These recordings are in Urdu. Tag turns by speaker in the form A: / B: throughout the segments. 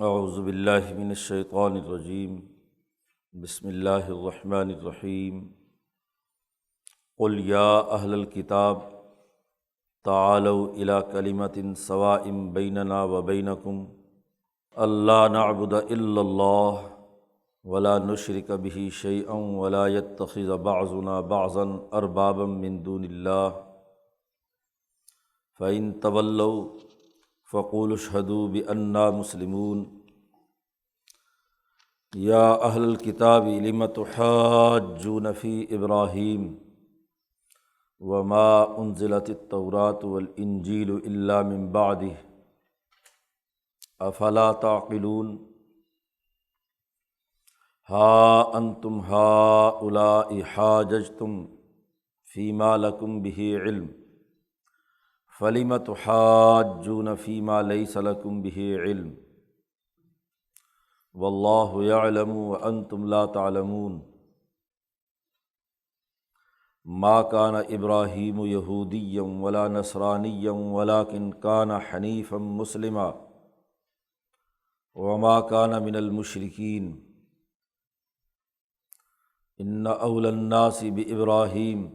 A: اعوذ باللہ من الشیطان الرجیم، بسم اللہ الرحمن الرحیم۔ قل یا اہل الکتاب تعالوا الی کلمۃ سواء بیننا وبینکم الا نعبد الا اللہ ولا نشرک بہ شیئا ولا یتخذ بعضنا بعضا اربابا من دون اللہ فإن تولوا فقولوا اشہدوا بأننا مسلمون۔ یا اہل الکتاب لم تحاجون فی ابراہیم وما انزلت التوراۃ والانجیل الا من بعدہ افلا تعقلون۔ ہا انتم ہؤلاء حاججتم فیما لکم بہ علم فلم تحاجون فیما لیس لکم بہ علم واللہ یعلم وانتم لا تعلمون۔ ما کان ابراہیم یہودیا ولا نصرانیا ولکن کان حنیفا مسلما وما کان من المشرکین۔ ان اولی الناس بابراہیم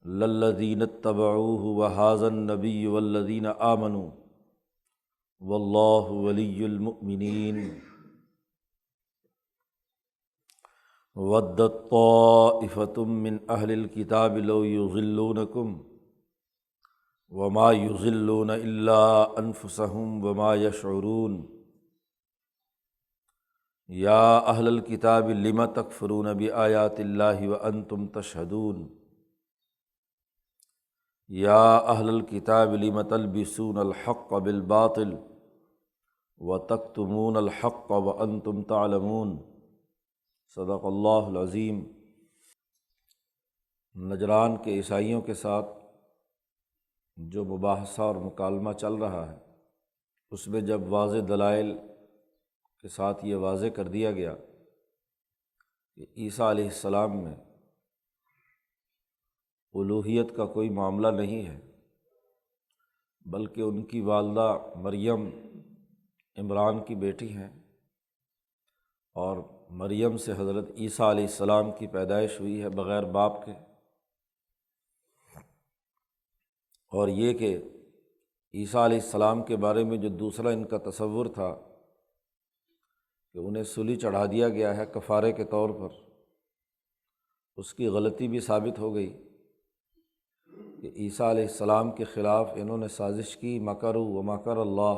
A: للذین اتبعوہ وہذا النبی والذین آمنوا واللہ ولی المؤمنین۔ ودت طائفة من اہل الکتاب لو یضلونکم وما یضلون الا انفسهم وما یشعرون۔ یا اہل الکتاب لم تکفرون بآیات اللہ وانتم تشہدون۔ یا اہل الکتاب لم تلبسون الحق بالباطل وتکتمون الحق وانتم تعلمون۔ صدق اللہ العظیم۔ نجران کے عیسائیوں کے ساتھ جو مباحثہ اور مکالمہ چل رہا ہے، اس میں جب واضح دلائل کے ساتھ یہ واضح کر دیا گیا کہ عیسیٰ علیہ السلام میں الوہیت کا کوئی معاملہ نہیں ہے، بلکہ ان کی والدہ مریم عمران کی بیٹی ہیں، اور مریم سے حضرت عیسیٰ علیہ السلام کی پیدائش ہوئی ہے بغیر باپ کے، اور یہ کہ عیسیٰ علیہ السلام کے بارے میں جو دوسرا ان کا تصور تھا کہ انہیں سولی چڑھا دیا گیا ہے کفارے کے طور پر، اس کی غلطی بھی ثابت ہو گئی کہ عیسیٰ علیہ السلام کے خلاف انہوں نے سازش کی، مکروا ومکر اللہ،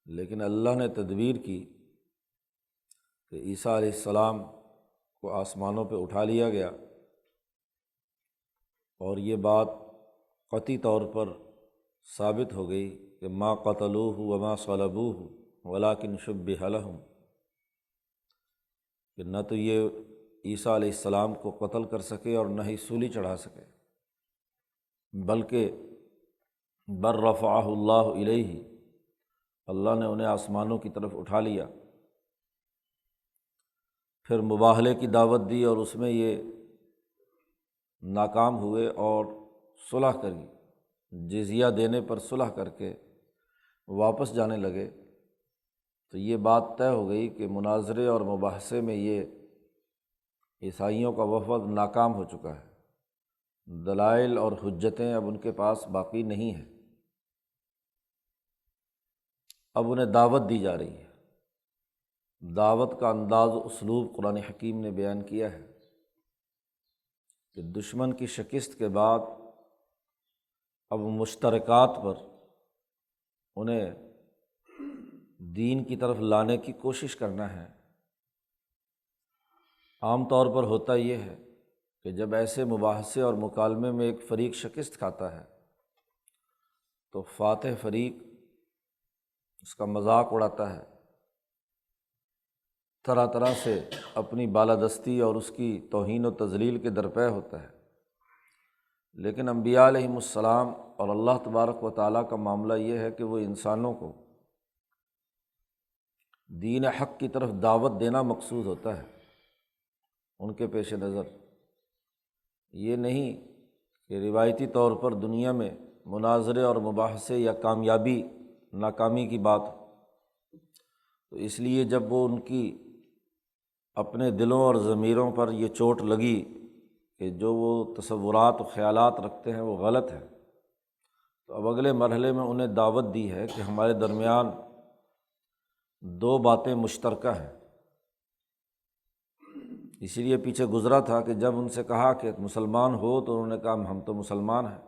A: لیکن اللہ نے تدبیر کی کہ عیسیٰ علیہ السلام کو آسمانوں پہ اٹھا لیا گیا، اور یہ بات قطعی طور پر ثابت ہو گئی کہ ما قتلوہ وما صلبوہ ولکن شبہ لہم، کہ نہ تو یہ عیسیٰ علیہ السلام کو قتل کر سکے اور نہ ہی سولی چڑھا سکے، بلکہ بل رفعہ اللہ الیہ، اللہ نے انہیں آسمانوں کی طرف اٹھا لیا۔ پھر مباہلے کی دعوت دی اور اس میں یہ ناکام ہوئے اور صلح کری، جزیہ دینے پر صلح کر کے واپس جانے لگے، تو یہ بات طے ہو گئی کہ مناظرے اور مباحثے میں یہ عیسائیوں کا وفد ناکام ہو چکا ہے، دلائل اور حجتیں اب ان کے پاس باقی نہیں ہیں، اب انہیں دعوت دی جا رہی ہے۔ دعوت کا انداز و اسلوب قرآن حکیم نے بیان کیا ہے کہ دشمن کی شکست کے بعد اب مشترکات پر انہیں دین کی طرف لانے کی کوشش کرنا ہے۔ عام طور پر ہوتا یہ ہے کہ جب ایسے مباحثے اور مکالمے میں ایک فریق شکست کھاتا ہے تو فاتح فریق اس کا مذاق اڑاتا ہے، طرح طرح سے اپنی بالادستی اور اس کی توہین و تذلیل کے درپے ہوتا ہے، لیکن انبیاء علیہم السلام اور اللہ تبارک و تعالیٰ کا معاملہ یہ ہے کہ وہ انسانوں کو دین حق کی طرف دعوت دینا مقصود ہوتا ہے۔ ان کے پیش نظر یہ نہیں کہ روایتی طور پر دنیا میں مناظرے اور مباحثے یا کامیابی ناکامی کی بات، تو اس لیے جب وہ ان کی اپنے دلوں اور ضمیروں پر یہ چوٹ لگی کہ جو وہ تصورات و خیالات رکھتے ہیں وہ غلط ہیں، تو اب اگلے مرحلے میں انہیں دعوت دی ہے کہ ہمارے درمیان دو باتیں مشترکہ ہیں۔ اسی لیے پیچھے گزرا تھا کہ جب ان سے کہا کہ مسلمان ہو تو انہوں نے کہا ہم تو مسلمان ہیں۔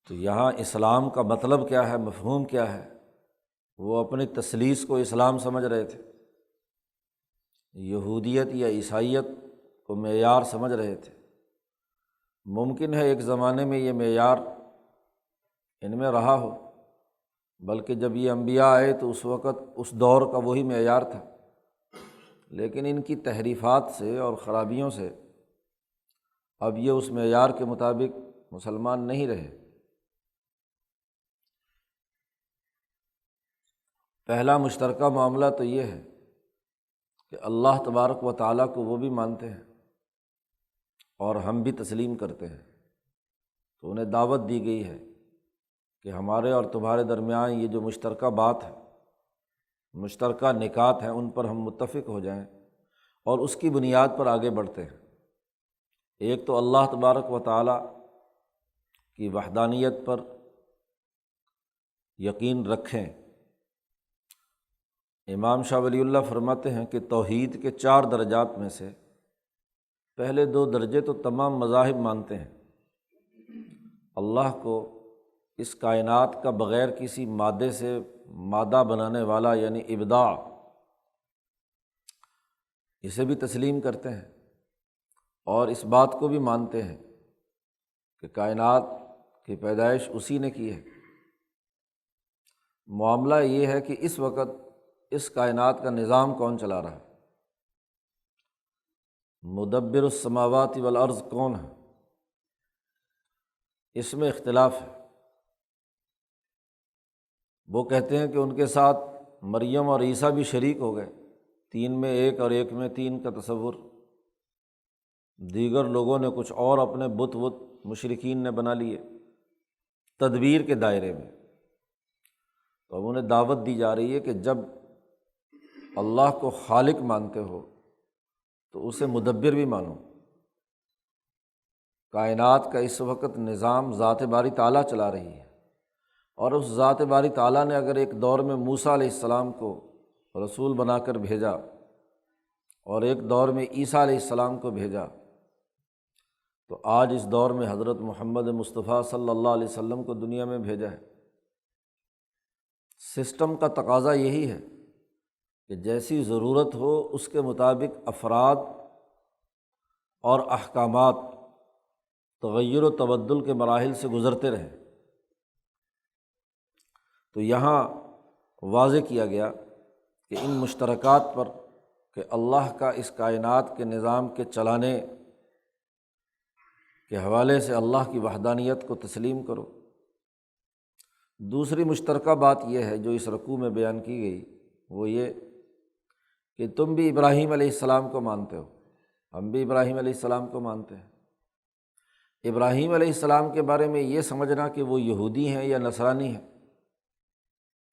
A: تو یہاں اسلام کا مطلب کیا ہے، مفہوم کیا ہے؟ وہ اپنی تثلیث کو اسلام سمجھ رہے تھے، یہودیت یا عیسائیت کو معیار سمجھ رہے تھے۔ ممکن ہے ایک زمانے میں یہ معیار ان میں رہا ہو، بلکہ جب یہ انبیاء آئے تو اس وقت اس دور کا وہی معیار تھا، لیکن ان کی تحریفات سے اور خرابیوں سے اب یہ اس معیار کے مطابق مسلمان نہیں رہے۔ پہلا مشترکہ معاملہ تو یہ ہے کہ اللہ تبارک و تعالیٰ کو وہ بھی مانتے ہیں اور ہم بھی تسلیم کرتے ہیں، تو انہیں دعوت دی گئی ہے کہ ہمارے اور تمہارے درمیان یہ جو مشترکہ بات ہے، مشترکہ نکات ہیں، ان پر ہم متفق ہو جائیں اور اس کی بنیاد پر آگے بڑھتے ہیں۔ ایک تو اللہ تبارک و تعالیٰ کی وحدانیت پر یقین رکھیں۔ امام شاہ ولی اللہ فرماتے ہیں کہ توحید کے 4 درجات میں سے پہلے 2 درجے تو تمام مذاہب مانتے ہیں، اللہ کو اس کائنات کا بغیر کسی مادے سے مادہ بنانے والا یعنی ابداع، اسے بھی تسلیم کرتے ہیں، اور اس بات کو بھی مانتے ہیں کہ کائنات کی پیدائش اسی نے کی ہے۔ معاملہ یہ ہے کہ اس وقت اس کائنات کا نظام کون چلا رہا ہے، مدبر السماوات والارض کون ہے، اس میں اختلاف ہے۔ وہ کہتے ہیں کہ ان کے ساتھ مریم اور عیسیٰ بھی شریک ہو گئے، 3 میں 1 اور 1 میں 3 کا تصور۔ دیگر لوگوں نے کچھ اور اپنے بت مشرکین نے بنا لیے تدبیر کے دائرے میں۔ تو اب انہیں دعوت دی جا رہی ہے کہ جب اللہ کو خالق مانتے ہو تو اسے مدبر بھی مانو۔ کائنات کا اس وقت نظام ذات باری تعالیٰ چلا رہی ہے، اور اس ذات باری تعالیٰ نے اگر ایک دور میں موسیٰ علیہ السلام کو رسول بنا کر بھیجا اور ایک دور میں عیسیٰ علیہ السلام کو بھیجا، تو آج اس دور میں حضرت محمد مصطفیٰ صلی اللہ علیہ وسلم کو دنیا میں بھیجا ہے۔ سسٹم کا تقاضا یہی ہے کہ جیسی ضرورت ہو اس کے مطابق افراد اور احکامات تغیر و تبدل کے مراحل سے گزرتے رہیں۔ تو یہاں واضح کیا گیا کہ ان مشترکات پر کہ اللہ کا اس کائنات کے نظام کے چلانے کے حوالے سے اللہ کی وحدانیت کو تسلیم کرو۔ دوسری مشترکہ بات یہ ہے جو اس رکوع میں بیان کی گئی، وہ یہ کہ تم بھی ابراہیم علیہ السلام کو مانتے ہو، ہم بھی ابراہیم علیہ السلام کو مانتے ہیں۔ ابراہیم علیہ السلام کے بارے میں یہ سمجھنا کہ وہ یہودی ہیں یا نصرانی ہیں،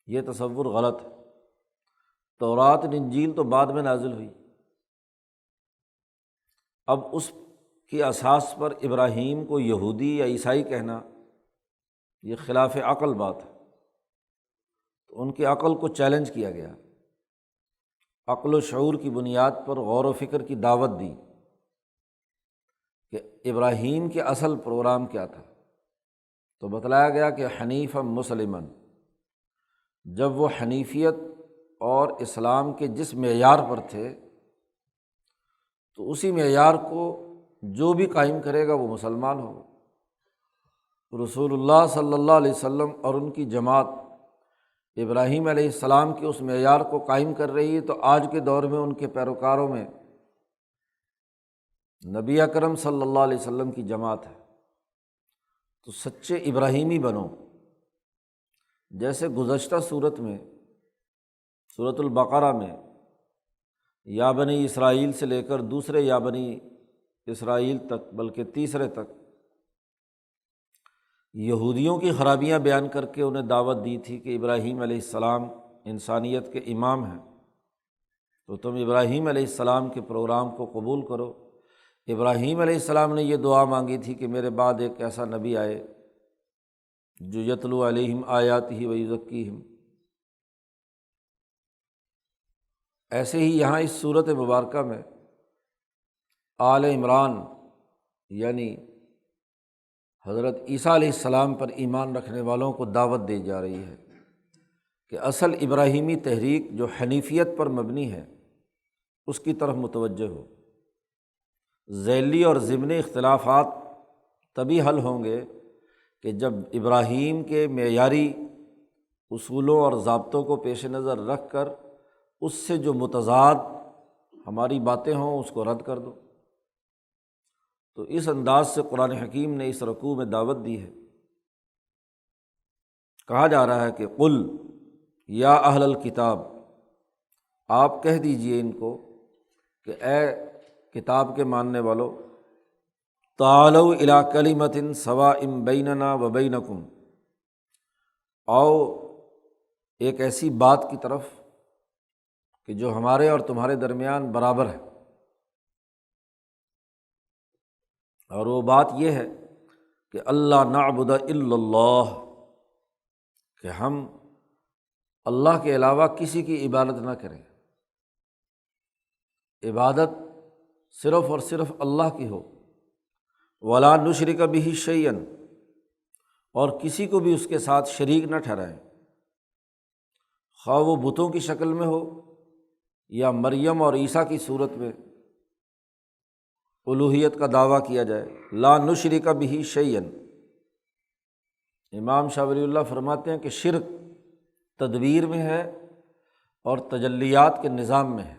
A: یہ تصور غلط ہے۔ تورات انجیل تو بعد میں نازل ہوئی، اب اس کی اساس پر ابراہیم کو یہودی یا عیسائی کہنا یہ خلاف عقل بات ہے۔ تو ان کی عقل کو چیلنج کیا گیا، عقل و شعور کی بنیاد پر غور و فکر کی دعوت دی کہ ابراہیم کے اصل پروگرام کیا تھا۔ تو بتلایا گیا کہ حنیفا مسلماً، جب وہ حنیفیت اور اسلام کے جس معیار پر تھے تو اسی معیار کو جو بھی قائم کرے گا وہ مسلمان ہوگا۔ رسول اللہ صلی اللہ علیہ وسلم اور ان کی جماعت ابراہیم علیہ السلام کے اس معیار کو قائم کر رہی ہے، تو آج کے دور میں ان کے پیروکاروں میں نبی اکرم صلی اللہ علیہ وسلم کی جماعت ہے۔ تو سچے ابراہیمی بنو، جیسے گزشتہ صورت میں سورۃ البقرہ میں یا بنی اسرائیل سے لے کر دوسرے یا بنی اسرائیل تک، بلکہ تیسرے تک یہودیوں کی خرابیاں بیان کر کے انہیں دعوت دی تھی کہ ابراہیم علیہ السلام انسانیت کے امام ہیں، تو تم ابراہیم علیہ السلام کے پروگرام کو قبول کرو۔ ابراہیم علیہ السلام نے یہ دعا مانگی تھی کہ میرے بعد ایک ایسا نبی آئے جو یتلو علیہم آیاتہ ویزکیہم۔ ایسے ہی یہاں اس صورت مبارکہ میں آل عمران یعنی حضرت عیسیٰ علیہ السلام پر ایمان رکھنے والوں کو دعوت دی جا رہی ہے کہ اصل ابراہیمی تحریک جو حنیفیت پر مبنی ہے اس کی طرف متوجہ ہو۔ ذیلی اور ضمنی اختلافات تبھی حل ہوں گے کہ جب ابراہیم کے معیاری اصولوں اور ضابطوں کو پیش نظر رکھ کر اس سے جو متضاد ہماری باتیں ہوں اس کو رد کر دو۔ تو اس انداز سے قرآن حکیم نے اس رکوع میں دعوت دی ہے۔ کہا جا رہا ہے کہ قل یا اہل الکتاب، آپ کہہ دیجئے ان کو کہ اے کتاب کے ماننے والو، تعالوا الی کلمۃ سواء بیننا و بینکم، آؤ ایک ایسی بات کی طرف کہ جو ہمارے اور تمہارے درمیان برابر ہے، اور وہ بات یہ ہے کہ اللہ نعبد الا اللہ، کہ ہم اللہ کے علاوہ کسی کی عبادت نہ کریں، عبادت صرف اور صرف اللہ کی ہو، ولا نشرک بہ شیئا، اور کسی کو بھی اس کے ساتھ شریک نہ ٹھہرائیں، خواہ وہ بتوں کی شکل میں ہو یا مریم اور عیسیٰ کی صورت میں الوہیت کا دعویٰ کیا جائے۔ لا نشرک بہ شیئا، امام شاہ ولی اللہ فرماتے ہیں کہ شرک تدبیر میں ہے اور تجلیات کے نظام میں ہے۔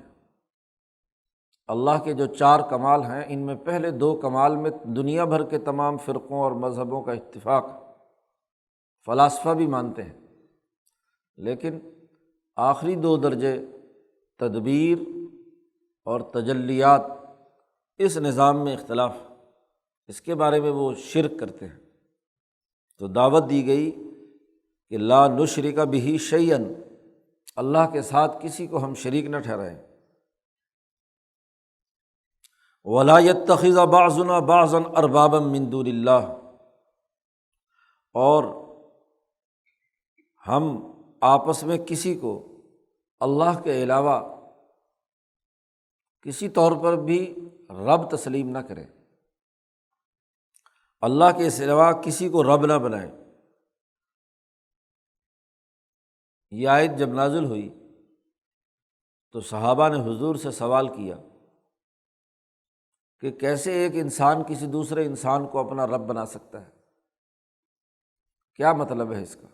A: اللہ کے جو 4 کمال ہیں ان میں پہلے 2 کمال میں دنیا بھر کے تمام فرقوں اور مذہبوں کا اتفاق، فلاسفہ بھی مانتے ہیں، لیکن آخری 2 درجے تدبیر اور تجلیات، اس نظام میں اختلاف، اس کے بارے میں وہ شرک کرتے ہیں۔ تو دعوت دی گئی کہ لا نشرک بہ شیئا، اللہ کے ساتھ کسی کو ہم شریک نہ ٹھہرائیں، ولا یتخذ بعضنا بعضا اربابا من دون اللہ، اور ہم آپس میں کسی کو اللہ کے علاوہ کسی طور پر بھی رب تسلیم نہ کریں، اللہ کے سوا کسی کو رب نہ بنائیں۔ یہ آیت جب نازل ہوئی تو صحابہ نے حضور سے سوال کیا کہ کیسے ایک انسان کسی دوسرے انسان کو اپنا رب بنا سکتا ہے، کیا مطلب ہے اس کا؟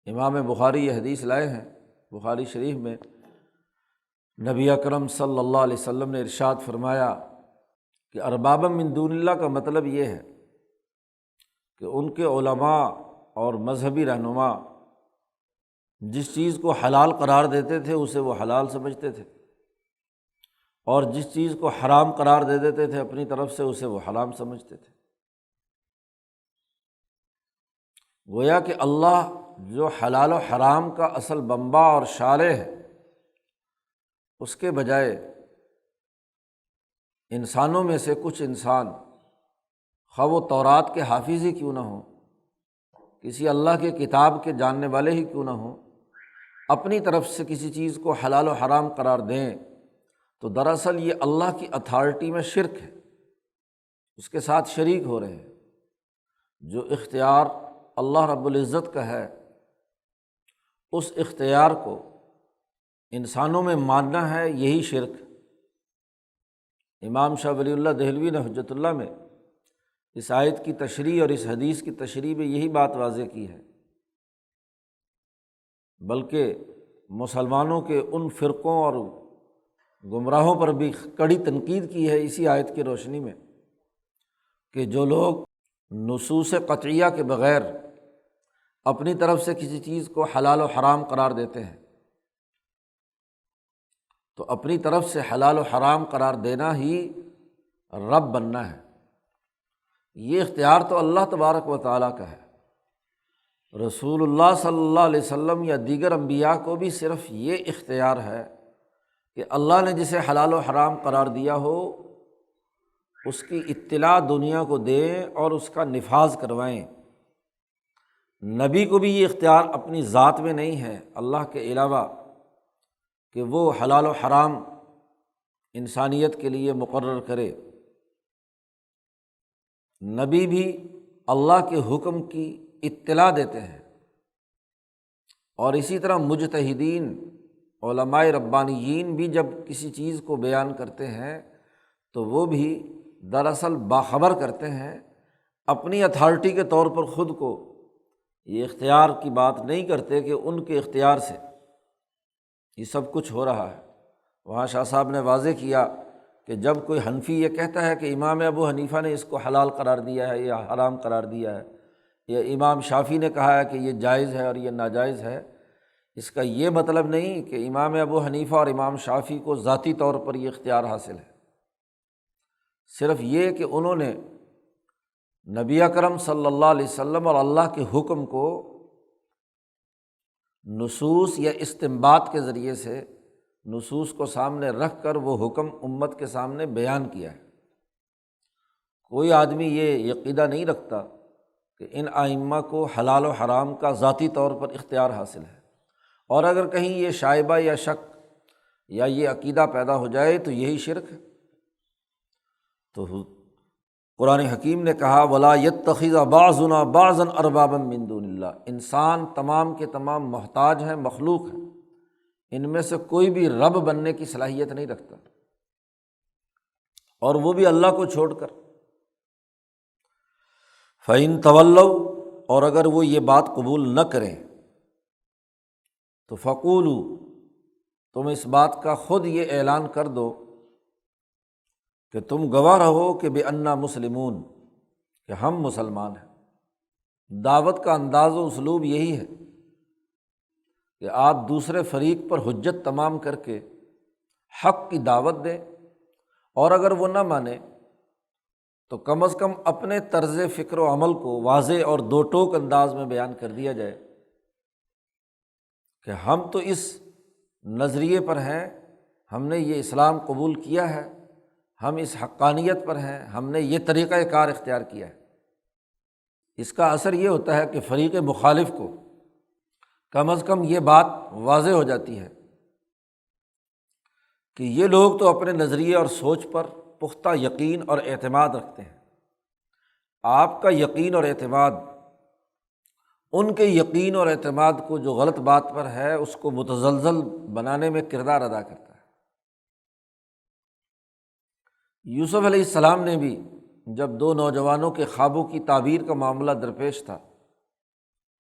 A: امام بخاری یہ حدیث لائے ہیں، بخاری شریف میں نبی اکرم صلی اللہ علیہ وسلم نے ارشاد فرمایا کہ اربابا من دون اللہ کا مطلب یہ ہے کہ ان کے علماء اور مذہبی رہنما جس چیز کو حلال قرار دیتے تھے اسے وہ حلال سمجھتے تھے، اور جس چیز کو حرام قرار دے دیتے تھے اپنی طرف سے اسے وہ حرام سمجھتے تھے۔ گویا کہ اللہ جو حلال و حرام کا اصل بنبع اور شارع ہے، اس کے بجائے انسانوں میں سے کچھ انسان، خواہ وہ تورات کے حافظ ہی کیوں نہ ہوں، کسی اللہ کے کتاب کے جاننے والے ہی کیوں نہ ہوں، اپنی طرف سے کسی چیز کو حلال و حرام قرار دیں تو دراصل یہ اللہ کی اتھارٹی میں شرک ہے، اس کے ساتھ شریک ہو رہے ہیں۔ جو اختیار اللہ رب العزت کا ہے اس اختیار کو انسانوں میں ماننا ہے، یہی شرک۔ امام شاہ ولی اللہ دہلوی نے حجت اللہ میں اس آیت کی تشریح اور اس حدیث کی تشریح میں یہی بات واضح کی ہے، بلکہ مسلمانوں کے ان فرقوں اور گمراہوں پر بھی کڑی تنقید کی ہے اسی آیت کی روشنی میں کہ جو لوگ نصوص قطعیہ کے بغیر اپنی طرف سے کسی چیز کو حلال و حرام قرار دیتے ہیں، تو اپنی طرف سے حلال و حرام قرار دینا ہی رب بننا ہے۔ یہ اختیار تو اللہ تبارک و تعالیٰ کا ہے۔ رسول اللہ صلی اللہ علیہ وسلم یا دیگر انبیاء کو بھی صرف یہ اختیار ہے کہ اللہ نے جسے حلال و حرام قرار دیا ہو اس کی اطلاع دنیا کو دیں اور اس کا نفاذ کروائیں۔ نبی کو بھی یہ اختیار اپنی ذات میں نہیں ہے اللہ کے علاوہ کہ وہ حلال و حرام انسانیت کے لیے مقرر کرے۔ نبی بھی اللہ کے حکم کی اطلاع دیتے ہیں، اور اسی طرح مجتہدین علماء ربانیین بھی جب کسی چیز کو بیان کرتے ہیں تو وہ بھی دراصل باخبر کرتے ہیں، اپنی اتھارٹی کے طور پر خود کو یہ اختیار کی بات نہیں کرتے کہ ان کے اختیار سے یہ سب کچھ ہو رہا ہے۔ وہاں شاہ صاحب نے واضح کیا کہ جب کوئی حنفی یہ کہتا ہے کہ امام ابو حنیفہ نے اس کو حلال قرار دیا ہے یا حرام قرار دیا ہے، یا امام شافعی نے کہا ہے کہ یہ جائز ہے اور یہ ناجائز ہے، اس کا یہ مطلب نہیں کہ امام ابو حنیفہ اور امام شافعی کو ذاتی طور پر یہ اختیار حاصل ہے۔ صرف یہ کہ انہوں نے نبی اکرم صلی اللہ علیہ وسلم اور اللہ کے حکم کو نصوص یا استنباط کے ذریعے سے نصوص کو سامنے رکھ کر وہ حکم امت کے سامنے بیان کیا ہے۔ کوئی آدمی یہ عقیدہ نہیں رکھتا کہ ان ائمہ کو حلال و حرام کا ذاتی طور پر اختیار حاصل ہے، اور اگر کہیں یہ شائبہ یا شک یا یہ عقیدہ پیدا ہو جائے تو یہی شرک ہے۔ تو قرآن حکیم نے کہا وَلَا يَتَّخِذَ بَعْضُنَا بَعْضًا أَرْبَابًا مِّن دُونِ اللَّهِ، انسان تمام کے تمام محتاج ہیں، مخلوق ہیں، ان میں سے کوئی بھی رب بننے کی صلاحیت نہیں رکھتا، اور وہ بھی اللہ کو چھوڑ کر۔ فَإِن تَوَلَّوْا، اور اگر وہ یہ بات قبول نہ کریں تو فَقُولُوا، تم اس بات کا خود یہ اعلان کر دو کہ تم گواہ رہو کہ بِأَنَّا مُسْلِمُونَ، کہ ہم مسلمان ہیں۔ دعوت کا انداز و اسلوب یہی ہے کہ آپ دوسرے فریق پر حجت تمام کر کے حق کی دعوت دیں، اور اگر وہ نہ مانے تو کم از کم اپنے طرز فکر و عمل کو واضح اور دو ٹوک انداز میں بیان کر دیا جائے کہ ہم تو اس نظریے پر ہیں، ہم نے یہ اسلام قبول کیا ہے، ہم اس حقانیت پر ہیں، ہم نے یہ طریقہ کار اختیار کیا ہے۔ اس کا اثر یہ ہوتا ہے کہ فریق مخالف کو کم از کم یہ بات واضح ہو جاتی ہے کہ یہ لوگ تو اپنے نظریے اور سوچ پر پختہ یقین اور اعتماد رکھتے ہیں۔ آپ کا یقین اور اعتماد ان کے یقین اور اعتماد کو جو غلط بات پر ہے اس کو متزلزل بنانے میں کردار ادا کرتا ہے۔ یوسف علیہ السلام نے بھی جب دو نوجوانوں کے خوابوں کی تعبیر کا معاملہ درپیش تھا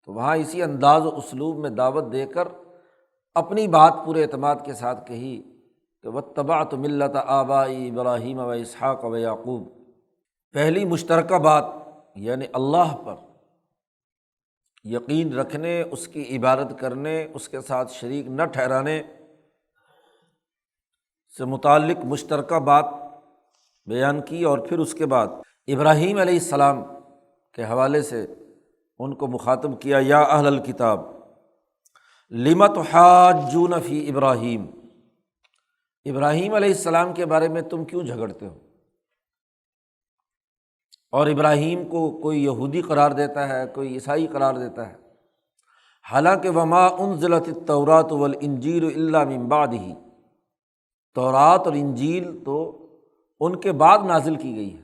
A: تو وہاں اسی انداز و اسلوب میں دعوت دے کر اپنی بات پورے اعتماد کے ساتھ کہی کہ واتبعت ملۃ آبائی ابراہیم و اسحاق و یعقوب۔ پہلی مشترکہ بات یعنی اللہ پر یقین رکھنے، اس کی عبادت کرنے، اس کے ساتھ شریک نہ ٹھہرانے سے متعلق مشترکہ بات بیان کی، اور پھر اس کے بعد ابراہیم علیہ السلام کے حوالے سے ان کو مخاطب کیا، یا اہل الکتاب لم تحاجون فی ابراہیم، ابراہیم علیہ السلام کے بارے میں تم کیوں جھگڑتے ہو؟ اور ابراہیم کو کوئی یہودی قرار دیتا ہے، کوئی عیسائی قرار دیتا ہے، حالانکہ وما انزلت التوراۃ والانجیل الا من بعدہ، تورات اور انجیل تو ان کے بعد نازل کی گئی ہے۔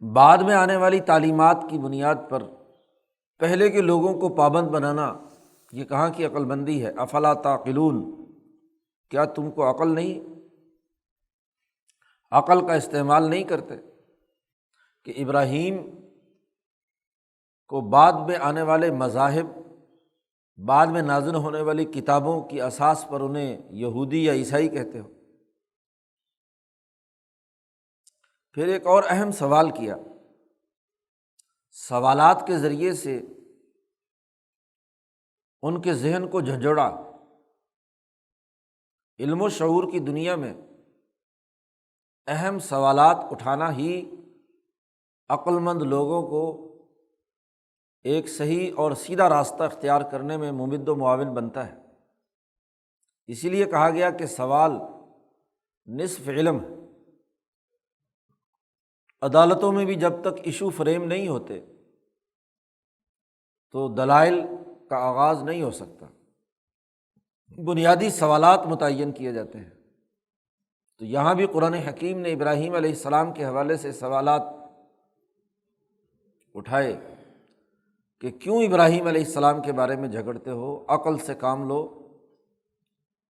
A: بعد میں آنے والی تعلیمات کی بنیاد پر پہلے کے لوگوں کو پابند بنانا یہ کہاں کی عقل مندی ہے؟ افلا تعقلون، کیا تم کو عقل نہیں؟ عقل کا استعمال نہیں کرتے کہ ابراہیم کو بعد میں آنے والے مذاہب، بعد میں نازل ہونے والی کتابوں کی اساس پر انہیں یہودی یا عیسائی کہتے ہو؟ پھر ایک اور اہم سوال کیا، سوالات کے ذریعے سے ان کے ذہن کو جھنجھوڑا۔ علم و شعور کی دنیا میں اہم سوالات اٹھانا ہی عقل مند لوگوں کو ایک صحیح اور سیدھا راستہ اختیار کرنے میں ممد و معاون بنتا ہے۔ اسی لیے کہا گیا کہ سوال نصف علم ہے۔ عدالتوں میں بھی جب تک ایشو فریم نہیں ہوتے تو دلائل کا آغاز نہیں ہو سکتا، بنیادی سوالات متعین کیے جاتے ہیں۔ تو یہاں بھی قرآن حکیم نے ابراہیم علیہ السلام کے حوالے سے سوالات اٹھائے کہ کیوں ابراہیم علیہ السلام کے بارے میں جھگڑتے ہو، عقل سے کام لو،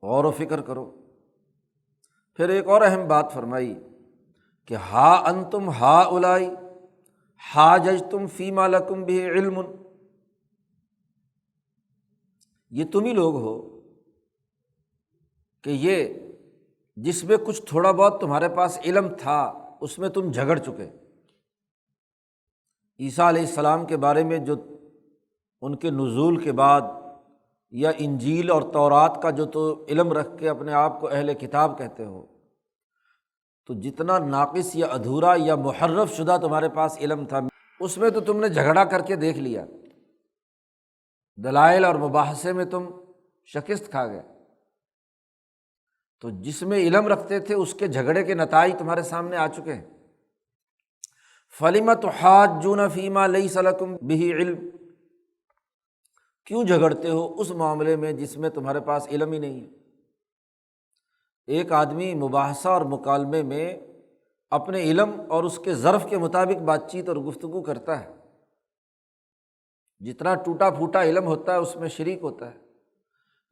A: غور و فکر کرو۔ پھر ایک اور اہم بات فرمائی کہ ہا انتم ہا اولائی حاججتم فیما لکم بہ علم، یہ تم ہی لوگ ہو کہ یہ جس میں کچھ تھوڑا بہت تمہارے پاس علم تھا اس میں تم جھگڑ چکے۔ عیسیٰ علیہ السلام کے بارے میں جو ان کے نزول کے بعد یا انجیل اور تورات کا جو تو علم رکھ کے اپنے آپ کو اہل کتاب کہتے ہو، تو جتنا ناقص یا ادھورا یا محرف شدہ تمہارے پاس علم تھا اس میں تو تم نے جھگڑا کر کے دیکھ لیا، دلائل اور مباحثے میں تم شکست کھا گئے۔ تو جس میں علم رکھتے تھے اس کے جھگڑے کے نتائج تمہارے سامنے آ چکے ہیں۔ فَلِمَ تُحَاجُّونَ فِي مَا لَيْسَ لَكُمْ بِهِ علم، کیوں جھگڑتے ہو اس معاملے میں جس میں تمہارے پاس علم ہی نہیں ہے۔ ایک آدمی مباحثہ اور مکالمے میں اپنے علم اور اس کے ظرف کے مطابق بات چیت اور گفتگو کرتا ہے، جتنا ٹوٹا پھوٹا علم ہوتا ہے اس میں شریک ہوتا ہے،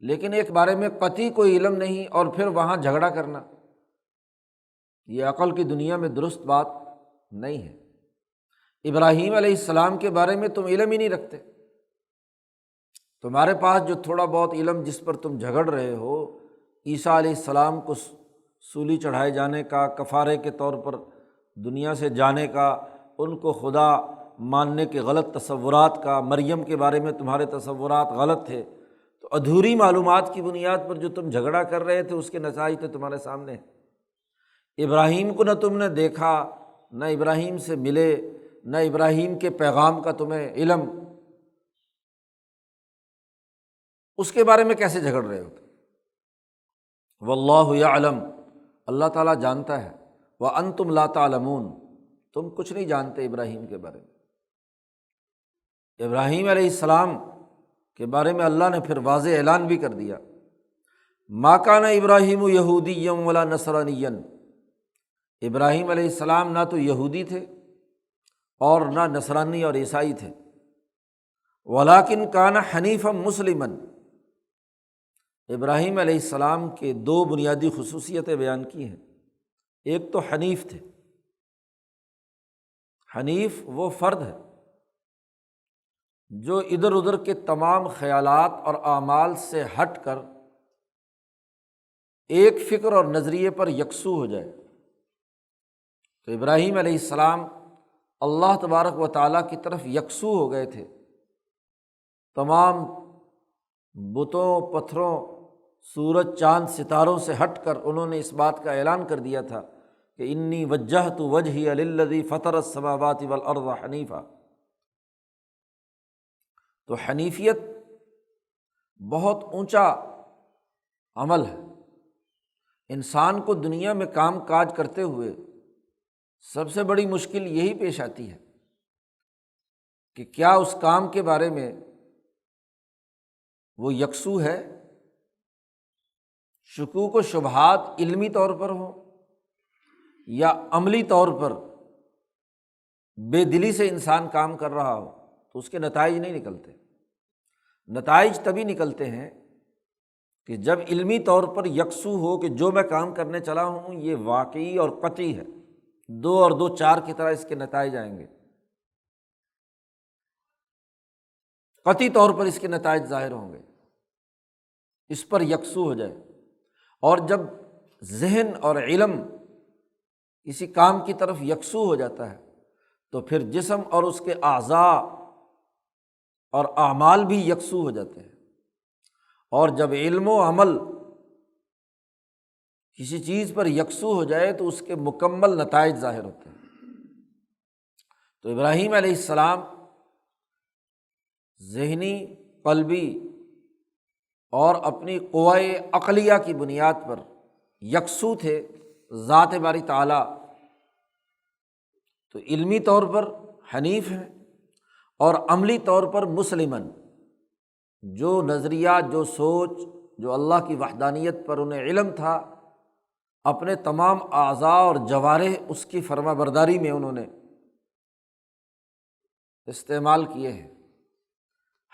A: لیکن ایک بارے میں قطعی کوئی علم نہیں اور پھر وہاں جھگڑا کرنا، یہ عقل کی دنیا میں درست بات نہیں ہے۔ ابراہیم علیہ السلام کے بارے میں تم علم ہی نہیں رکھتے، تمہارے پاس جو تھوڑا بہت علم جس پر تم جھگڑ رہے ہو، عیسیٰ علیہ السلام کو سولی چڑھائے جانے کا، کفارے کے طور پر دنیا سے جانے کا، ان کو خدا ماننے کے غلط تصورات کا، مریم کے بارے میں تمہارے تصورات غلط تھے، تو ادھوری معلومات کی بنیاد پر جو تم جھگڑا کر رہے تھے اس کے نتائج تو تمہارے سامنے ہیں۔ ابراہیم کو نہ تم نے دیکھا، نہ ابراہیم سے ملے، نہ ابراہیم کے پیغام کا تمہیں علم، اس کے بارے میں کیسے جھگڑ رہے ہو؟ واللہ یعلم، اللہ تعالیٰ جانتا ہے، وانتم لا تعلمون، تم کچھ نہیں جانتے ابراہیم کے بارے میں۔ ابراہیم علیہ السلام کے بارے میں اللہ نے پھر واضح اعلان بھی کر دیا، ما کان ابراہیم یہودیا ولا نصرانیا، ابراہیم علیہ السلام نہ تو یہودی تھے اور نہ نصرانی اور عیسائی تھے، ولکن کان حنیفا مسلما، ابراہیم علیہ السلام کے دو بنیادی خصوصیتیں بیان کی ہیں۔ ایک تو حنیف تھے، حنیف وہ فرد ہے جو ادھر ادھر کے تمام خیالات اور اعمال سے ہٹ کر ایک فکر اور نظریے پر یکسو ہو جائے۔ تو ابراہیم علیہ السلام اللہ تبارک و تعالیٰ کی طرف یکسو ہو گئے تھے، تمام بتوں، پتھروں، سورج، چاند، ستاروں سے ہٹ کر انہوں نے اس بات کا اعلان کر دیا تھا کہ انی وجہت وجہی للذی فطر السماوات والارض حنیفا۔ تو حنیفیت بہت اونچا عمل ہے۔ انسان کو دنیا میں کام کاج کرتے ہوئے سب سے بڑی مشکل یہی پیش آتی ہے کہ کیا اس کام کے بارے میں وہ یکسو ہے، شکوک و شبہات علمی طور پر ہوں یا عملی طور پر بے دلی سے انسان کام کر رہا ہو، تو اس کے نتائج نہیں نکلتے۔ نتائج تبھی نکلتے ہیں کہ جب علمی طور پر یکسو ہو کہ جو میں کام کرنے چلا ہوں یہ واقعی اور قطعی ہے، 2 اور 2 4 کی طرح اس کے نتائج آئیں گے، قطعی طور پر اس کے نتائج ظاہر ہوں گے، اس پر یکسو ہو جائے۔ اور جب ذہن اور علم کسی کام کی طرف یکسو ہو جاتا ہے تو پھر جسم اور اس کے اعضاء اور اعمال بھی یکسو ہو جاتے ہیں، اور جب علم و عمل کسی چیز پر یکسو ہو جائے تو اس کے مکمل نتائج ظاہر ہوتے ہیں۔ تو ابراہیم علیہ السلام ذہنی، قلبی اور اپنی قوائے عقلیہ کی بنیاد پر یکسو تھے ذات باری تعالیٰ، تو علمی طور پر حنیف ہیں اور عملی طور پر مسلمن، جو نظریہ، جو سوچ، جو اللہ کی وحدانیت پر انہیں علم تھا، اپنے تمام اعضاء اور جوارح اس کی فرما برداری میں انہوں نے استعمال کیے ہیں،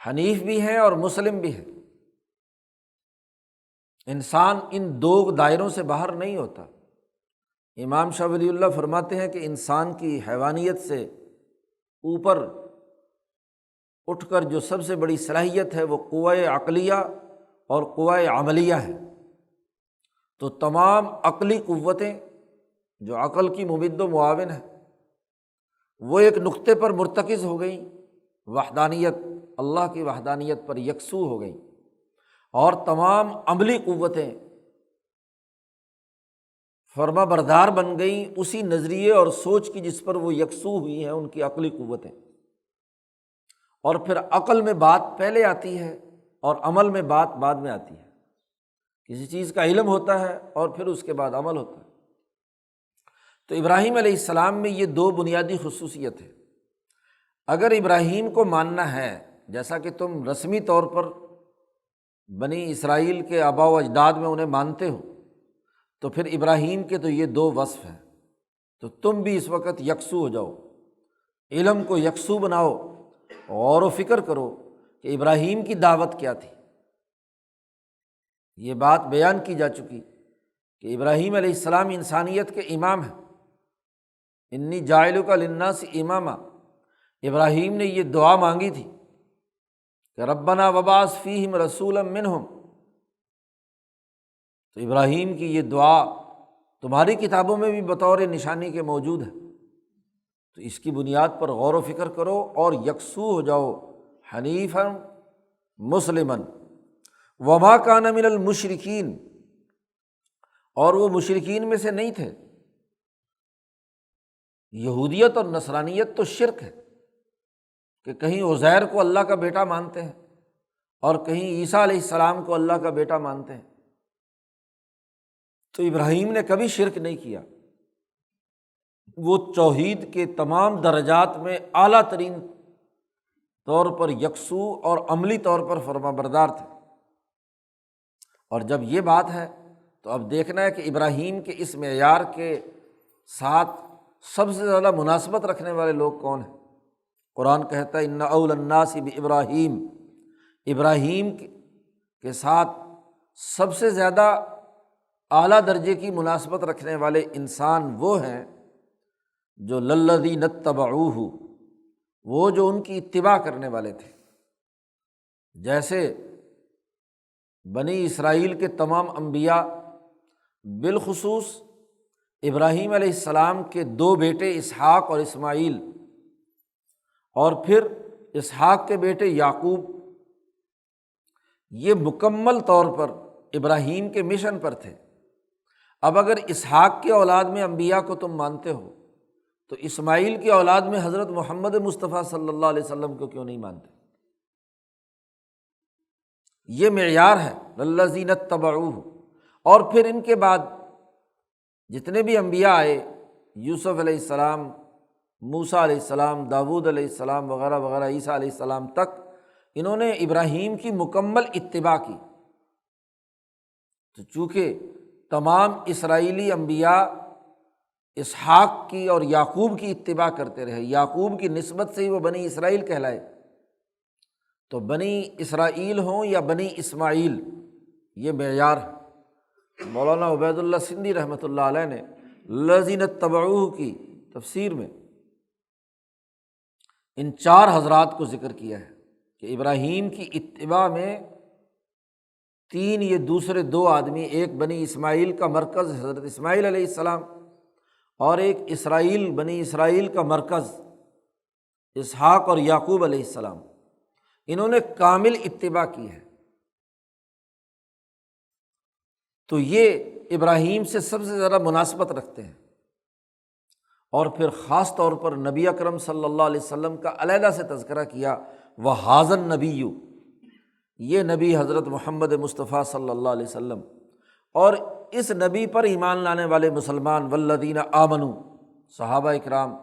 A: حنیف بھی ہیں اور مسلم بھی ہیں۔ انسان ان دو دائروں سے باہر نہیں ہوتا۔ امام شاہ ولی اللہ فرماتے ہیں کہ انسان کی حیوانیت سے اوپر اٹھ کر جو سب سے بڑی صلاحیت ہے وہ قوۂ عقلیہ اور قوۂ عملیہ ہے۔ تو تمام عقلی قوتیں جو عقل کی ممد و معاون ہیں وہ ایک نقطے پر مرتکز ہو گئیں، وحدانیت، اللہ کی وحدانیت پر یکسو ہو گئیں، اور تمام عملی قوتیں فرما بردار بن گئیں اسی نظریے اور سوچ کی جس پر وہ یکسو ہوئی ہیں، ان کی عقلی قوتیں۔ اور پھر عقل میں بات پہلے آتی ہے اور عمل میں بات بعد میں آتی ہے۔ کسی چیز کا علم ہوتا ہے اور پھر اس کے بعد عمل ہوتا ہے۔ تو ابراہیم علیہ السلام میں یہ دو بنیادی خصوصیت ہے۔ اگر ابراہیم کو ماننا ہے، جیسا کہ تم رسمی طور پر بنی اسرائیل کے آباء و اجداد میں انہیں مانتے ہو، تو پھر ابراہیم کے تو یہ دو وصف ہیں، تو تم بھی اس وقت یکسو ہو جاؤ، علم کو یکسو بناؤ، غور و فکر کرو کہ ابراہیم کی دعوت کیا تھی۔ یہ بات بیان کی جا چکی کہ ابراہیم علیہ السلام انسانیت کے امام ہیں۔ انی جاعلک للناس اماما، ابراہیم نے یہ دعا مانگی تھی کہ ربنا وبعث فیہم رسولا منہم۔ تو ابراہیم کی یہ دعا تمہاری کتابوں میں بھی بطور نشانی کے موجود ہے۔ تو اس کی بنیاد پر غور و فکر کرو اور یکسو ہو جاؤ، حنیفا مسلمن، وما کان من المشرکین، اور وہ مشرکین میں سے نہیں تھے۔ یہودیت اور نصرانیت تو شرک ہے کہ کہیں عزیر کو اللہ کا بیٹا مانتے ہیں اور کہیں عیسیٰ علیہ السلام کو اللہ کا بیٹا مانتے ہیں۔ تو ابراہیم نے کبھی شرک نہیں کیا، وہ توحید کے تمام درجات میں اعلیٰ ترین طور پر یکسو اور عملی طور پر فرما بردار تھے۔ اور جب یہ بات ہے تو اب دیکھنا ہے کہ ابراہیم کے اس معیار کے ساتھ سب سے زیادہ مناسبت رکھنے والے لوگ کون ہیں۔ قرآن کہتا ہے ان اول الناس بابراہیم، ابراہیم کے ساتھ سب سے زیادہ اعلیٰ درجے کی مناسبت رکھنے والے انسان وہ ہیں جو للذین اتبعوہ، وہ جو ان کی اتباع کرنے والے تھے۔ جیسے بنی اسرائیل کے تمام انبیاء، بالخصوص ابراہیم علیہ السلام کے دو بیٹے اسحاق اور اسماعیل، اور پھر اسحاق کے بیٹے یعقوب، یہ مکمل طور پر ابراہیم کے مشن پر تھے۔ اب اگر اسحاق کے اولاد میں انبیاء کو تم مانتے ہو تو اسماعیل کی اولاد میں حضرت محمد مصطفیٰ صلی اللہ علیہ وسلم کو کیوں نہیں مانتے؟ یہ معیار ہے الذین اتبعوہ۔ اور پھر ان کے بعد جتنے بھی انبیاء آئے، یوسف علیہ السلام، موسیٰ علیہ السلام، داؤد علیہ السلام وغیرہ وغیرہ، عیسیٰ علیہ السلام تک، انہوں نے ابراہیم کی مکمل اتباع کی۔ تو چونکہ تمام اسرائیلی انبیاء اسحاق کی اور یعقوب کی اتباع کرتے رہے، یعقوب کی نسبت سے ہی وہ بنی اسرائیل کہلائے، تو بنی اسرائیل ہوں یا بنی اسماعیل، یہ معیار ہے۔ مولانا عبید اللہ سندھی رحمۃ اللہ علیہ نے الذین اتبعوہ کی تفسیر میں ان چار حضرات کو ذکر کیا ہے کہ ابراہیم کی اتباع میں تین، یہ دوسرے دو آدمی، ایک بنی اسماعیل کا مرکز حضرت اسماعیل علیہ السلام اور ایک اسرائیل، بنی اسرائیل کا مرکز اسحاق اور یعقوب علیہ السلام، انہوں نے کامل اتباع کی ہے۔ تو یہ ابراہیم سے سب سے زیادہ مناسبت رکھتے ہیں۔ اور پھر خاص طور پر نبی اکرم صلی اللہ علیہ وسلم کا علیحدہ سے تذکرہ کیا، وَهَٰذَا النَّبِيُّ، یہ نبی حضرت محمد مصطفیٰ صلی اللہ علیہ وسلم، اور اس نبی پر ایمان لانے والے مسلمان، والذین آمنوا، صحابہ اکرام،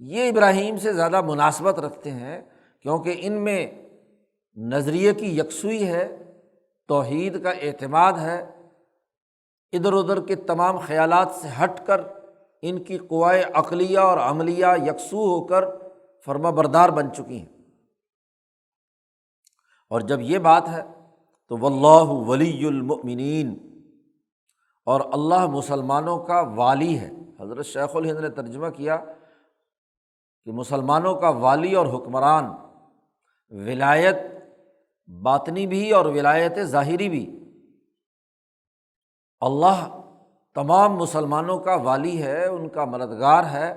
A: یہ ابراہیم سے زیادہ مناسبت رکھتے ہیں کیونکہ ان میں نظریے کی یکسوئی ہے، توحید کا اعتماد ہے، ادھر ادھر کے تمام خیالات سے ہٹ کر ان کی قوائے عقلیہ اور عملیہ یکسو ہو کر فرما بردار بن چکی ہیں۔ اور جب یہ بات ہے تو واللہ ولی المؤمنین، اور اللہ مسلمانوں کا والی ہے۔ حضرت شیخ الہند نے ترجمہ کیا کہ مسلمانوں کا والی اور حکمران، ولایت باطنی بھی اور ولایت ظاہری بھی، اللہ تمام مسلمانوں کا والی ہے، ان کا مددگار ہے،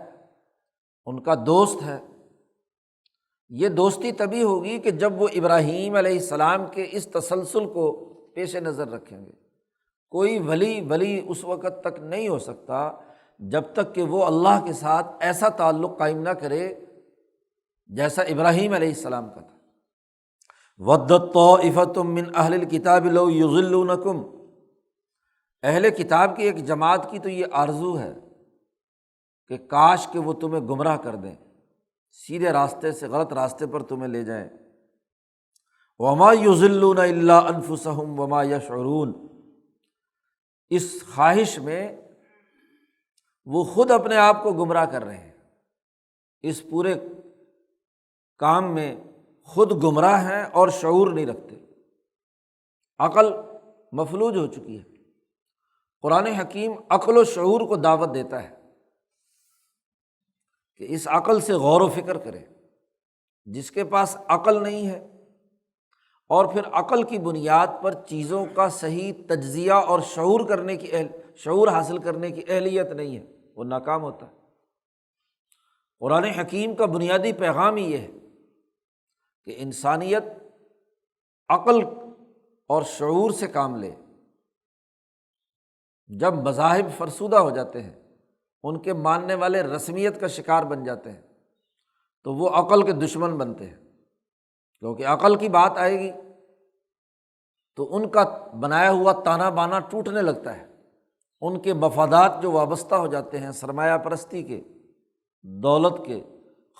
A: ان کا دوست ہے۔ یہ دوستی تبھی ہوگی کہ جب وہ ابراہیم علیہ السلام کے اس تسلسل کو پیش نظر رکھیں گے۔ کوئی ولی اس وقت تک نہیں ہو سکتا جب تک کہ وہ اللہ کے ساتھ ایسا تعلق قائم نہ کرے جیسا ابراہیم علیہ السلام کا تھا۔ وَدَّتْ طَائِفَةٌ مِّنْ أَهْلِ الْكِتَابِ لَوْ يُضِلُّونَكُمْ، اہل کتاب کی ایک جماعت کی تو یہ آرزو ہے کہ کاش کہ وہ تمہیں گمراہ کر دیں، سیدھے راستے سے غلط راستے پر تمہیں لے جائیں۔ وَمَا يُضِلُّونَ إِلَّا أَنفُسَهُمْ وَمَا يَشْعُرُونَ، اس خواہش میں وہ خود اپنے آپ کو گمراہ کر رہے ہیں، اس پورے کام میں خود گمراہ ہیں اور شعور نہیں رکھتے، عقل مفلوج ہو چکی ہے۔ قرآن حکیم عقل و شعور کو دعوت دیتا ہے کہ اس عقل سے غور و فکر کرے۔ جس کے پاس عقل نہیں ہے اور پھر عقل کی بنیاد پر چیزوں کا صحیح تجزیہ اور شعور حاصل کرنے کی اہلیت نہیں ہے، وہ ناکام ہوتا ہے۔ قرآن حکیم کا بنیادی پیغام ہی یہ ہے کہ انسانیت عقل اور شعور سے کام لے۔ جب مذاہب فرسودہ ہو جاتے ہیں، ان کے ماننے والے رسمیت کا شکار بن جاتے ہیں، تو وہ عقل کے دشمن بنتے ہیں، کیونکہ عقل کی بات آئے گی تو ان کا بنایا ہوا تانا بانا ٹوٹنے لگتا ہے، ان کے مفادات جو وابستہ ہو جاتے ہیں سرمایہ پرستی کے، دولت کے،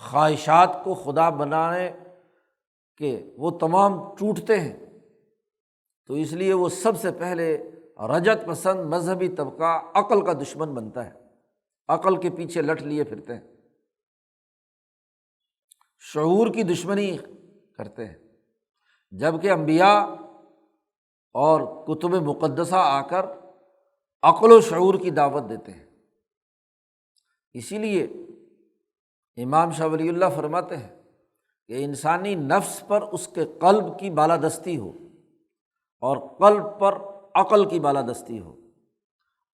A: خواہشات کو خدا بنانے کے، وہ تمام ٹوٹتے ہیں۔ تو اس لیے وہ سب سے پہلے رجت پسند مذہبی طبقہ عقل کا دشمن بنتا ہے، عقل کے پیچھے لٹ لیے پھرتے ہیں، شعور کی دشمنی کرتے ہیں، جبکہ انبیاء اور کتب مقدسہ آ کر عقل و شعور کی دعوت دیتے ہیں۔ اسی لیے امام شاہ ولی اللہ فرماتے ہیں کہ انسانی نفس پر اس کے قلب کی بالادستی ہو، اور قلب پر عقل کی بالادستی ہو،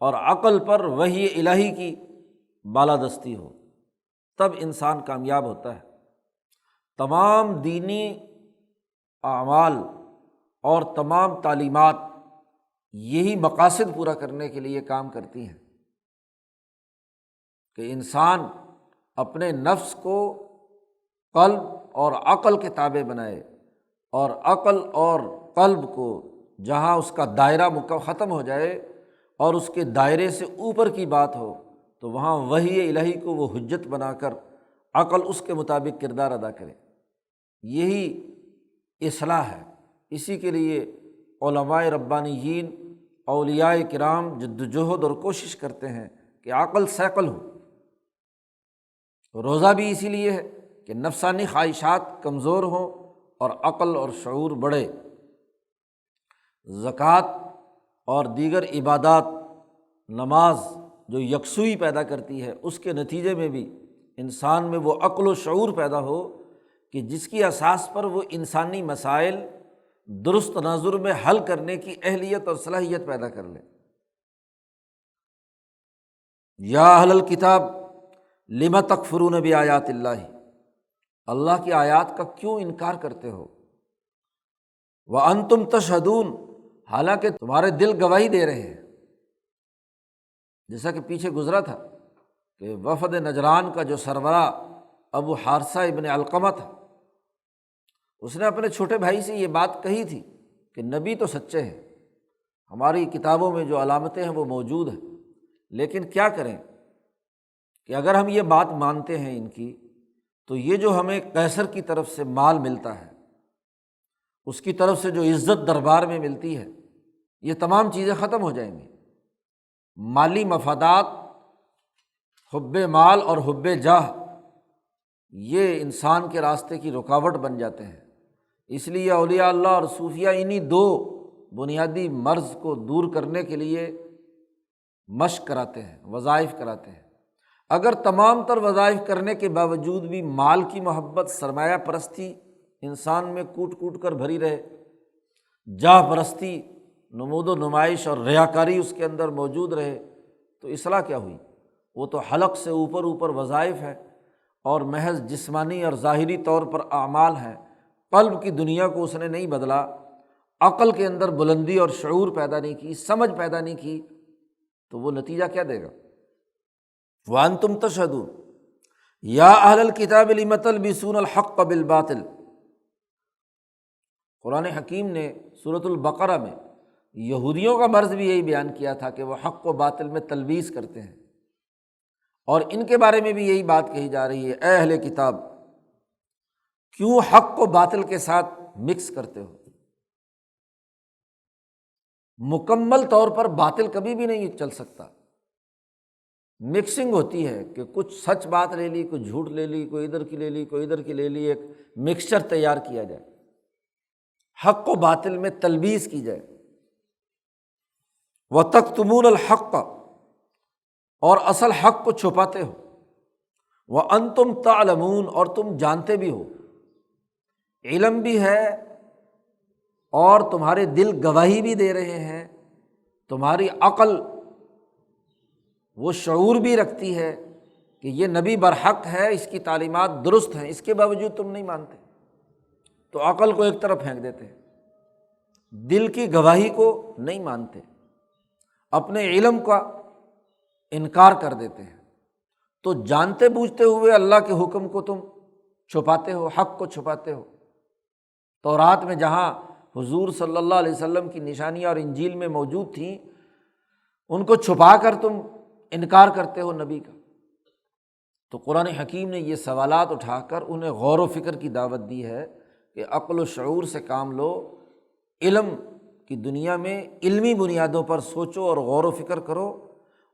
A: اور عقل پر وحی الہی کی بالادستی ہو، تب انسان کامیاب ہوتا ہے۔ تمام دینی اعمال اور تمام تعلیمات یہی مقاصد پورا کرنے کے لیے کام کرتی ہیں کہ انسان اپنے نفس کو قلب اور عقل کے تابع بنائے، اور عقل اور قلب کو جہاں اس کا دائرہ ختم ہو جائے اور اس کے دائرے سے اوپر کی بات ہو تو وہاں وحی الہی کو وہ حجت بنا کر عقل اس کے مطابق کردار ادا کرے۔ یہی اصلاح ہے۔ اسی کے لیے علماء ربانیین، اولیاء کرام جدوجہد اور کوشش کرتے ہیں کہ عقل ثقل ہو۔ روزہ بھی اسی لیے ہے کہ نفسانی خواہشات کمزور ہوں اور عقل اور شعور بڑھے۔ زکوٰۃ اور دیگر عبادات، نماز جو یکسوئی پیدا کرتی ہے، اس کے نتیجے میں بھی انسان میں وہ عقل و شعور پیدا ہو کہ جس کی اساس پر وہ انسانی مسائل درست تناظر میں حل کرنے کی اہلیت اور صلاحیت پیدا کر لے۔ یا اہل الکتاب لم تکفرون بآیات اللہ، اللہ کی آیات کا کیوں انکار کرتے ہو؟ وانتم تشہدون، حالانکہ تمہارے دل گواہی دے رہے ہیں، جیسا کہ پیچھے گزرا تھا کہ وفد نجران کا جو سربراہ ابو حارثہ ابن علقمہ تھا، اس نے اپنے چھوٹے بھائی سے یہ بات کہی تھی کہ نبی تو سچے ہیں، ہماری کتابوں میں جو علامتیں ہیں وہ موجود ہیں، لیکن کیا کریں کہ اگر ہم یہ بات مانتے ہیں ان کی، تو یہ جو ہمیں قیصر کی طرف سے مال ملتا ہے، اس کی طرف سے جو عزت دربار میں ملتی ہے، یہ تمام چیزیں ختم ہو جائیں گی۔ مالی مفادات، حب مال اور حب جاہ، یہ انسان کے راستے کی رکاوٹ بن جاتے ہیں۔ اس لیے اولیاء اللہ اور صوفیہ انہی دو بنیادی مرض کو دور کرنے کے لیے مشق کراتے ہیں، وظائف کراتے ہیں۔ اگر تمام تر وظائف کرنے کے باوجود بھی مال کی محبت، سرمایہ پرستی انسان میں کوٹ کوٹ کر بھری رہے، جاہ پرستی، نمود و نمائش اور ریاکاری اس کے اندر موجود رہے، تو اصلاح کیا ہوئی؟ وہ تو حلق سے اوپر اوپر وظائف ہے اور محض جسمانی اور ظاہری طور پر اعمال ہیں، قلب کی دنیا کو اس نے نہیں بدلا، عقل کے اندر بلندی اور شعور پیدا نہیں کی، سمجھ پیدا نہیں کی، تو وہ نتیجہ کیا دے گا؟ وَأَنْتُمْ تَشْهَدُونَ یا اہل الکتاب لم تلبسون الحق بالباطل۔ قرآن حکیم نے سورۃ البقرہ میں یہودیوں کا مرض بھی یہی بیان کیا تھا کہ وہ حق و باطل میں تلبیس کرتے ہیں، اور ان کے بارے میں بھی یہی بات کہی جا رہی ہے، اے اہل کتاب، کیوں حق کو باطل کے ساتھ مکس کرتے ہو؟ مکمل طور پر باطل کبھی بھی نہیں چل سکتا، مکسنگ ہوتی ہے کہ کچھ سچ بات لے لی، کچھ جھوٹ لے لی، کوئی ادھر کی لے لی، کوئی ادھر کی لے لی، ایک مکسچر تیار کیا جائے، حق و باطل میں تلبیس کی جائے۔ وَتَكْتُمُونَ الْحَقَّ، اور اصل حق کو چھپاتے ہو، وَأَنْتُمْ تَعْلَمُونَ، اور تم جانتے بھی ہو، علم بھی ہے اور تمہارے دل گواہی بھی دے رہے ہیں، تمہاری عقل وہ شعور بھی رکھتی ہے کہ یہ نبی برحق ہے، اس کی تعلیمات درست ہیں، اس کے باوجود تم نہیں مانتے، تو عقل کو ایک طرف پھینک دیتے ہیں، دل کی گواہی کو نہیں مانتے، اپنے علم کا انکار کر دیتے ہیں، تو جانتے بوجھتے ہوئے اللہ کے حکم کو تم چھپاتے ہو، حق کو چھپاتے ہو۔ تورات میں جہاں حضور صلی اللہ علیہ وسلم کی نشانیاں اور انجیل میں موجود تھیں، ان کو چھپا کر تم انکار کرتے ہو نبی کا۔ تو قرآن حکیم نے یہ سوالات اٹھا کر انہیں غور و فکر کی دعوت دی ہے کہ عقل و شعور سے کام لو، علم کی دنیا میں علمی بنیادوں پر سوچو اور غور و فکر کرو،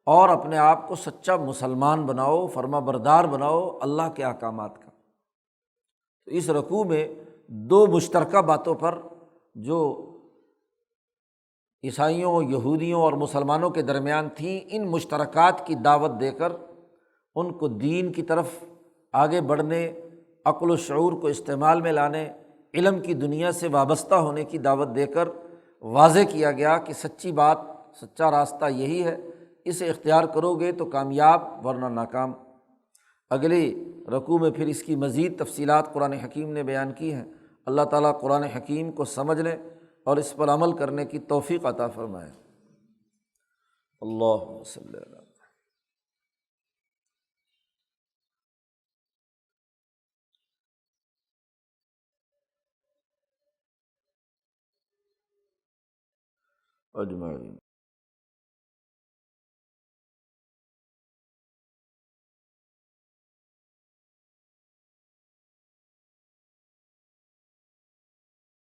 A: اور اپنے آپ کو سچا مسلمان بناؤ، فرما بردار بناؤ اللہ کے احکامات کا۔ تو اس رکوع میں دو مشترکہ باتوں پر جو عیسائیوں، یہودیوں اور مسلمانوں کے درمیان تھیں، ان مشترکات کی دعوت دے کر ان کو دین کی طرف آگے بڑھنے، عقل و شعور کو استعمال میں لانے، علم کی دنیا سے وابستہ ہونے کی دعوت دے کر واضح کیا گیا کہ سچی بات، سچا راستہ یہی ہے، اسے اختیار کرو گے تو کامیاب، ورنہ ناکام۔ اگلی رکوع میں پھر اس کی مزید تفصیلات قرآن حکیم نے بیان کی ہیں۔ اللہ تعالیٰ قرآن حکیم کو سمجھنے اور اس پر عمل کرنے کی توفیق عطا فرمائے۔ اللہم صلی اللہ اجمعین۔